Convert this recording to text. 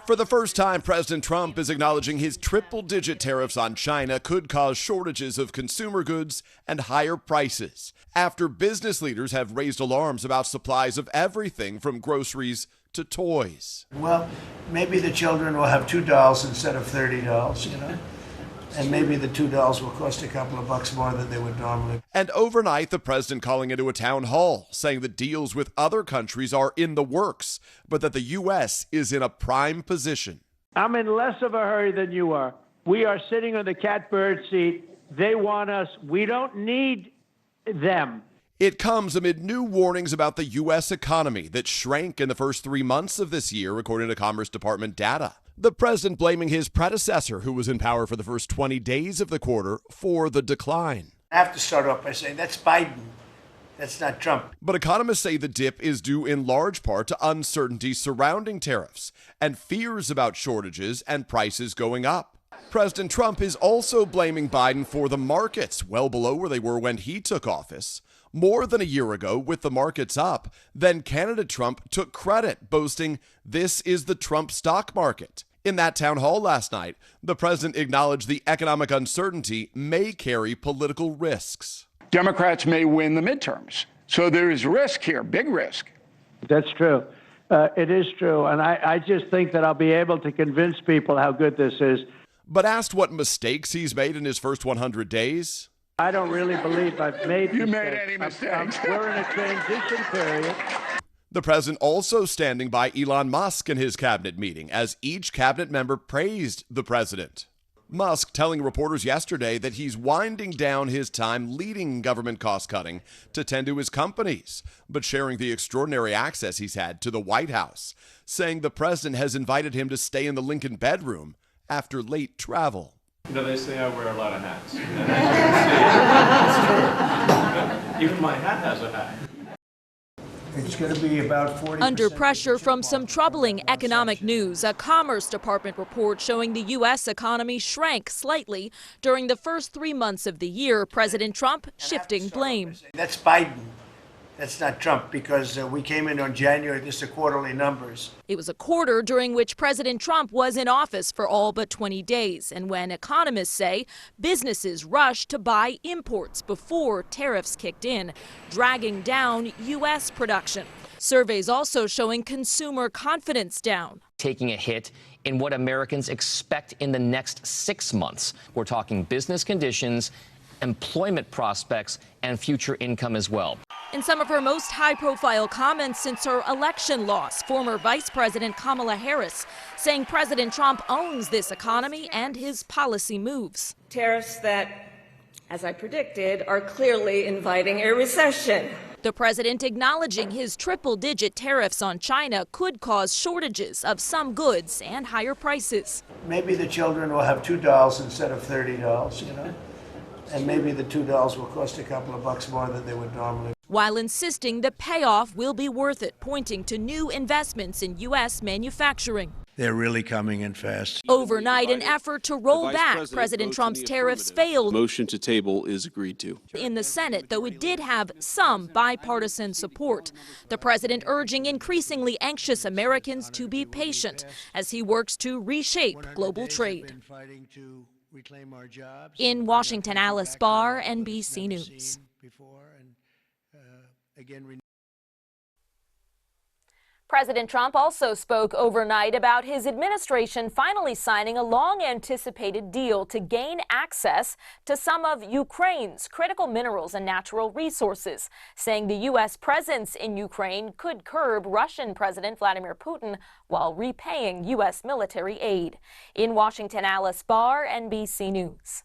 For the first time, President Trump is acknowledging his triple-digit tariffs on China could cause shortages of consumer goods and higher prices, after business leaders have raised alarms about supplies of everything from groceries to toys. Well, maybe the children will have $2 instead of $30, and maybe the $2 will cost a couple of bucks more than they would normally. And overnight, the president calling into a town hall, saying that deals with other countries are in the works, but that the U.S. is in a prime position. I'm in less of a hurry than you are. We are sitting on the catbird seat. They want us. We don't need them. It comes amid new warnings about the U.S. economy that shrank in the first 3 months of this year, according to Commerce Department data. The president blaming his predecessor, who was in power for the first 20 days of the quarter, for the decline. I have to start off by saying that's Biden. That's not Trump. But economists say the dip is due in large part to uncertainty surrounding tariffs and fears about shortages and prices going up. President Trump is also blaming Biden for the markets, well below where they were when he took office. More than a year ago, with the markets up, then candidate Trump took credit, boasting, "This is the Trump stock market." In that town hall last night, the president acknowledged the economic uncertainty may carry political risks. Democrats may win the midterms. So there is risk here, big risk. That's true. It is true. And I just think that I'll be able to convince people how good this is. But asked what mistakes he's made in his first 100 days. I don't really believe I've made mistakes. You made any mistakes. We're in a transition period. The president also standing by Elon Musk in his cabinet meeting as each cabinet member praised the president. Musk telling reporters yesterday that he's winding down his time leading government cost cutting to tend to his companies, but sharing the extraordinary access he's had to the White House, saying the president has invited him to stay in the Lincoln bedroom after late travel. They say I wear a lot of hats. Even my hat has a hat. It's going to be about 40%. Under pressure from some troubling economic news, a Commerce Department report showing the U.S. economy shrank slightly during the first 3 months of the year. President Trump shifting blame. That's Biden. That's not Trump, because we came in on January. This is quarterly numbers. It was a quarter during which President Trump was in office for all but 20 days, and when economists say businesses rushed to buy imports before tariffs kicked in, dragging down U.S. production. Surveys also showing consumer confidence down. Taking a hit in what Americans expect in the next 6 months. We're talking business conditions, employment prospects, and future income as well. In some of her most high-profile comments since her election loss, former Vice President Kamala Harris saying President Trump owns this economy and his policy moves. Tariffs that, as I predicted, are clearly inviting a recession. The president acknowledging his triple-digit tariffs on China could cause shortages of some goods and higher prices. Maybe the children will have $2 instead of $30, and maybe the $2 will cost a couple of bucks more than they would normally. While insisting the payoff will be worth it, pointing to new investments in U.S. manufacturing. They're really coming in fast. Overnight, an effort to roll back President Trump's tariffs failed. Motion to table is agreed to. In the Senate, though it did have some bipartisan support. The president urging increasingly anxious Americans to be patient as he works to reshape global trade. In Washington, Alice Barr, NBC News. President Trump also spoke overnight about his administration finally signing a long-anticipated deal to gain access to some of Ukraine's critical minerals and natural resources, saying the U.S. presence in Ukraine could curb Russian President Vladimir Putin while repaying U.S. military aid. In Washington, Alice Barr, NBC News.